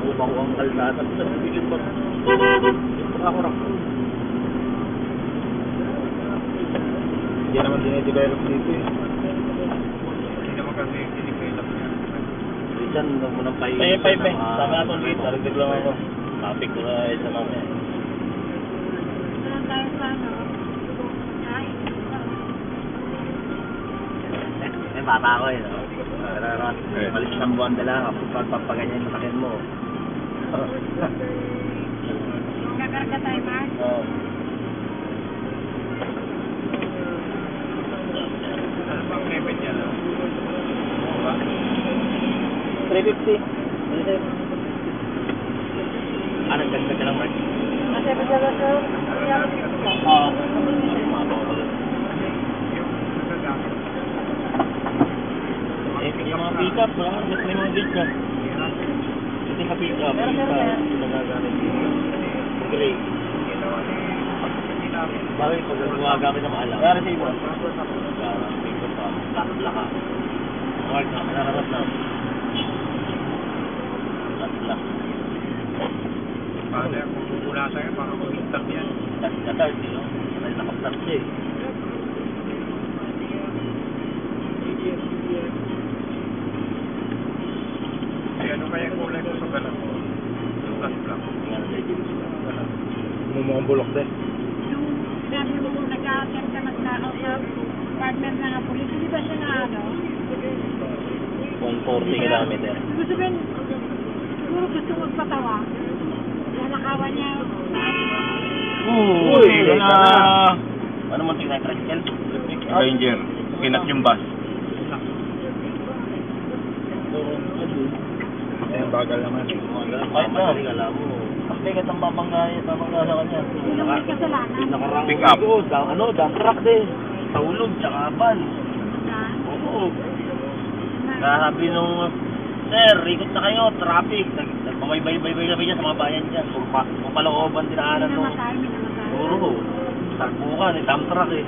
Nakuha ko ang kalsada. Nagbibiling ba? Ako rin. Hindi naman dinidevelop dito eh. Hindi naman kasi dinidevelop niya. Diyan, huwag mo nang paigil. May 5 eh. Sabi nga itong liit. Naragdag lang ako. Topic ko na sa mamaya. Saan tayo sa ano? Ay, Eh, bata ako eh. No? Malis ng buwan dala. Kapag papaganyan yung masakit mo. kakarga tayo, Mark. Oo. Ano bang limit niya na? Diba? 350. Ah, nagdagdag ka lang, Mark. Kasi ba sa Oo. Yung nagagamit. Yung mga pick-up, wala kang gusto yung mga gate ka. Ito yung pick-up. Yung nagagamit dito. Okay. Ginawa ni hindi namin. Bakit pag gumagamit ng maalam? Kaya sa iba. Parang pick-up pa. Black-black ka. Mark, nakararat na. Black-black. Para kung pupula sa'yo, baka kumintang yan. That's no? Dahil naka-black siya eh. Kasi ano kaya yung kulay mo sa galang mo? Yung black. Mumukhang bulok din. Yung sinabi mo kung nag-a-attempt ka magnakaw sa partner ng pulis, hindi ba siya na ano? 140 kilometer. Gusto ba siguro gusto magpatawa? Lalakawan niya. Uy! Ito na! Ano mo tingnan? Tricycle? Ranger. Pinat yung bus. Ayun, bagal naman. Kahit na. Alam mo. Ang bigat ang babangga sa kanya. Sino may kasalanan? Nakarang Pick up. dump truck din. Tahulog, tsaka van. Na? Oo. Kaya sabi nung, sir, ikot na kayo, traffic. Nagpamaybay-bay kami dyan sa mga bayan dyan. Kung palooban, dinaanan nung puro. Takbukan, dump truck eh.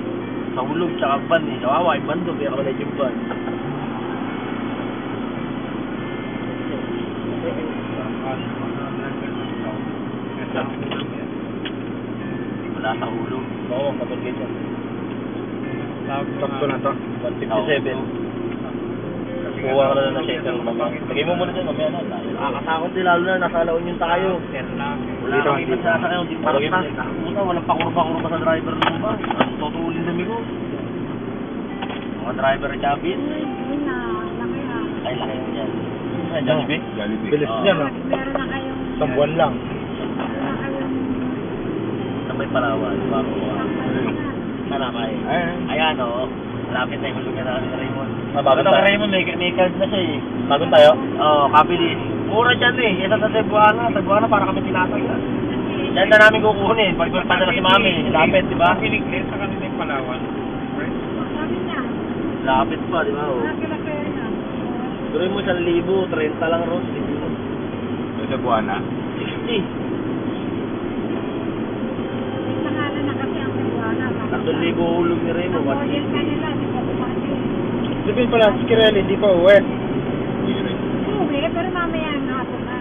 Tahulog, tsaka van eh. Kawawa, yung bando, kaya kawalan yung van. Wala sa hulog. Oo, kapag ganyan. Sakto na to. 157. Kuha ka na ng shaker mamaya. Lagay mo muna dyan, mamaya na. Nakakatakot din, lalo na nasa La Union tayo. Wala Dito, kang iba dito. sa akin, hindi parang puta, walang pakurba-kurba sa driver ng bus. Ang tutulin dami ko. Mga driver ni Chavit. Yun na, laki na. Ay, laki mo yan. Ay, Jollibee? Jollibee. Bilis niya, no? Meron na kayong... Isang buwan lang. Meron na kayong... Sa may Palawan, bago ko. Pangkalan na. Nanakay. Ayan o. Malapit na yung hulugan namin ni Raymond. Bago Ito tayo. kay Raymond, may card na siya eh. Bago tayo? Oo, kabilis. Mura dyan eh. Isa sa Cebuana. Cebuana para kami tinatag. Diyan na namin kukunin. Pag padala si Mami. Lapit, di ba? Piniglit sa kanila yung Palawan. Sabi niya, Lapit pa, di ba? Oh. laki-laki na. Tuloy mo 1,000, 30 lang ron. Sa Buana. 60. May pangalan na kasi ang Cebuana. 3,000 hulog ni Raymond. Ang model ka nila, di ba kumati? Sabihin pala, si Kirelli, hindi pa uwi. Uwi, pero mamaya ang hapon na.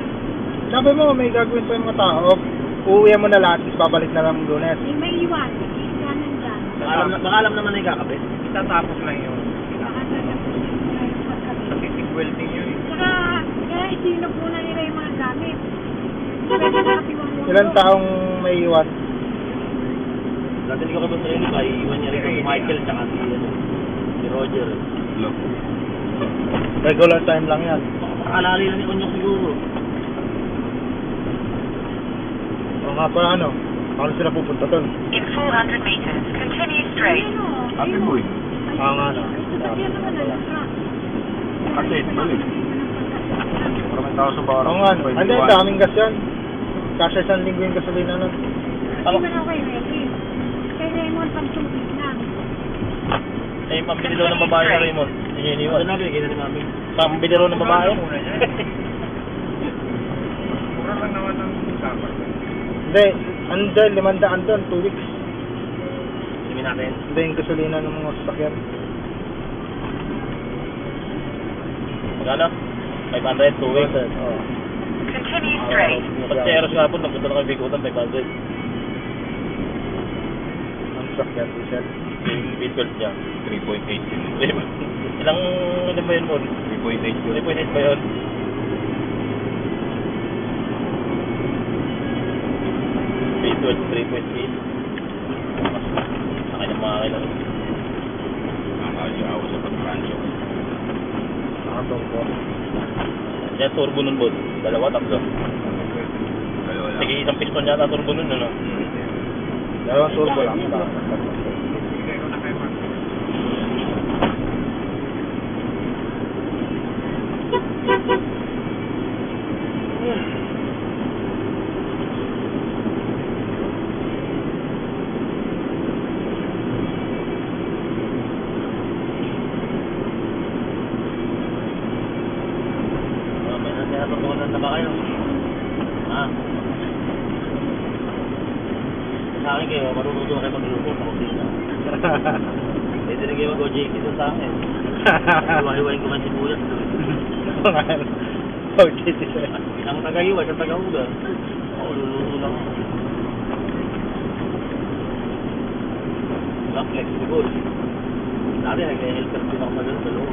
Sabi mo, may gagawin pa yung mga tao. Uuwi mo na lahat, tapos babalik na lang Lunes. Hindi may iwan. Iwanan dyan. Baka alam naman na yung kakabit. Itatapos lang yun. Baka na Kasi sig welding yun eh. Saka, kaya isinok muna nila yung mga gamit. Nakatiwang mo. Ilan taong may iwan? Natinig ko ba sa inyo ba? Iiwan niya rin si Michael tsaka si Roger. Regular time lang yan. Nakalali na ni Onyok siguro. O nga pa ano, paano sila pupunta doon? In 400 meters, continue straight. Happy boy. Oo nga no. Sasakyan naman ang truck. Kasi, balik. Para may tao sa barang. Oo nga no. Hindi, daming gas yan. Kasi isang linggo yung gasolina nun. Hindi man ako kay Reggie. Kay Raymond, pang-tubig lang. Eh, pambili daw ng babae na Raymond. Hindi niya iniwan. Ano namin, kaya ni Mami. Pambili daw ng babae. Mura lang naman ang usapan. Hindi, andun, 500 doon, 2 weeks. Sabihin natin. Hindi yung gasolina ng mga sasakyan. Magkano? 500, 2 weeks. Oo. Continue straight. Pag sa Eros nga po, nagpunta na kay Bikutan, 500. Ang sakyan, diesel. Yung B12 niya. 3.8. Ilang ba yun po? 3.8 yun. 3.8 ba yun? B12, 3.8. Sakay ng mga kailan. Nakakaya ako sa pag-rancho. Nakatong ko. Yan, turbo nun po. Dalawa, tatlo. Dalawa lang. Sige, isang piston yata turbo nun, ano? Dalawang turbo lang. May natutunan na ba kayo? Ha? Sa akin kayo, marunong kayo magluto sa kusina. Pwede rin kayo mag-OJK doon sa akin. Hiwa-hiwain ko man sibuyas doon. Okay, Isang taga-hiwa, isang taga-huga. Ako, luluto lang ako. Lang flexible. Dati nag-helper din ako sa doon sa loob.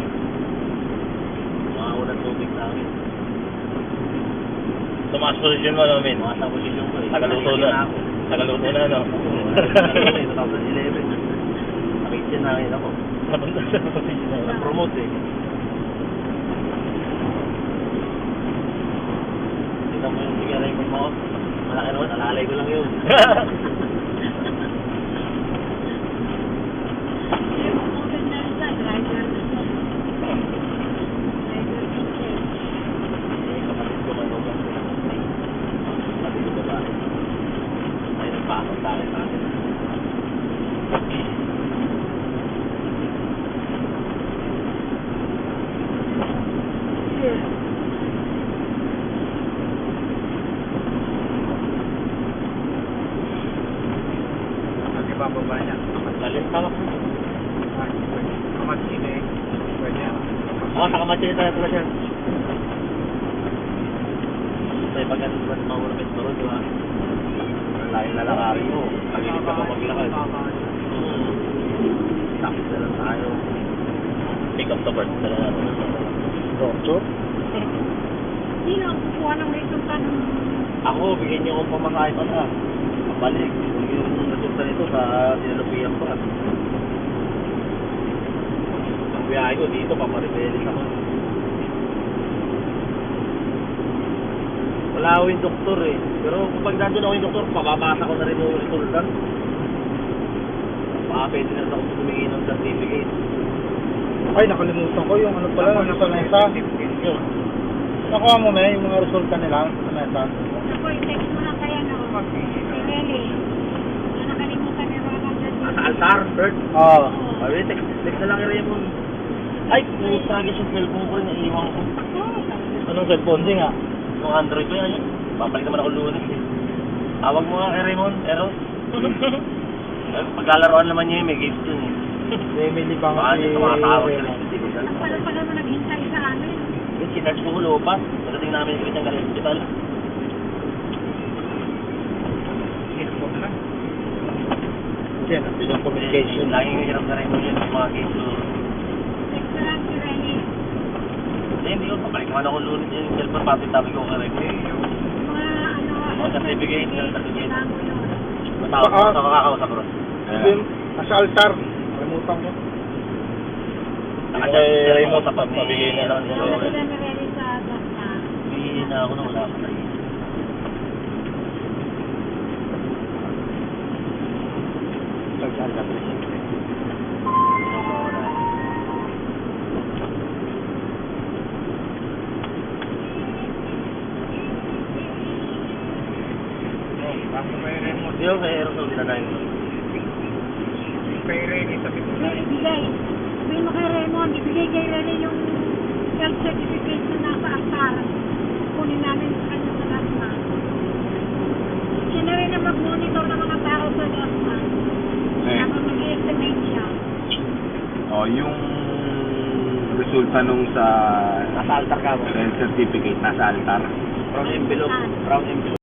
Mga unang tubig sa akin. Tumaas posisyon mo namin. Mga sa posisyon ko eh. Tagaluto na. Tagaluto na, no? Tagaluto na, 2011. Nakikita na rin ako. Napunta sa posisyon na. Na-promote eh. Tignan mo yung sigara yung mo. Malaki naman, alalay ko lang yun. Kapatid ko man ako. Sabi ko babae. Ay, nagpasok sa akin natin. Ang ibababa niya. Lalim pa ako. Kamatsin eh. Pwede. Oo, sa kamatsin tayo pala siya. May pagkano ba sa mga urabit mo, di ba? Layo na lakarin mo. Pag-inip ka pa maglakad. Tapos na lang tayo. Pick up the bird. Dala natin. Doktor? Sino ang kukuha ng resulta ng... Ako, bigyan niyo akong pamakain pa na. Pabalik. Yung resulta nito sa sinalupian ko. Ang biyahe ko dito, paparibelis ako. Wala ako yung doktor eh. Pero kapag nandun ako yung doktor, pababasa ko na rin yung resulta. Baka pwede na rin ako humingi ng certificate. Ay, nakalimutan ko yung ano pala, nasa mesa. Yun. Nakuha mo may yung mga resulta nila sa mesa. Ako, i-text mo na kaya no. Si Lely. Na nakalimutan ni Ronald dyan. Sa altar, Bert. Oo. Sabi, text na lang kay Raymond. Ay, puta, guys, yung cellphone ko rin, naiiwan ko. Anong cellphone? Di nga. Yung Android ko yan, babalik naman ako lunes eh. Tawag mo nga kay Raymond, Eros. Paglalaroan naman niya may games dun eh. Emily bang Baka niya tumatawag ka rin. Ang pala mo naghintay sa amin. Yung sinarch ko lupas, pagdating namin sa kanyang galing hospital. Yan, yung communication. Laging hirap na Raymond yun, yung mga games ko. Text na lang si Renny. Hindi ko, babalik naman ako lunes yung cellphone, papit sabi ko kay Raymond. Mga ano... Mga certificate, certificate. Kailangan mo yun. Matawag ko sa kakakausap ko. Nasa altar. Kalimutan ko. Kay Raymond, mabigay na lang Wala nila. sila ni Renny sa gas na. Hindi na ako na wala pa tayo. Hindi ako kay Eros ang dinadayin ko. Ibigay. Sabihin mo kay Raymond, ibigay kay Renny yung health certificate na nasa altar. Kunin namin sa kanyang gas na. Siya na rin ang mag-monitor ng mga tao sa gas na. Habang mag-i-estimate siya. Oh, yung resulta nung sa Nasa altar ka mo. certificate nasa altar. From envelope, Saan? brown envelope.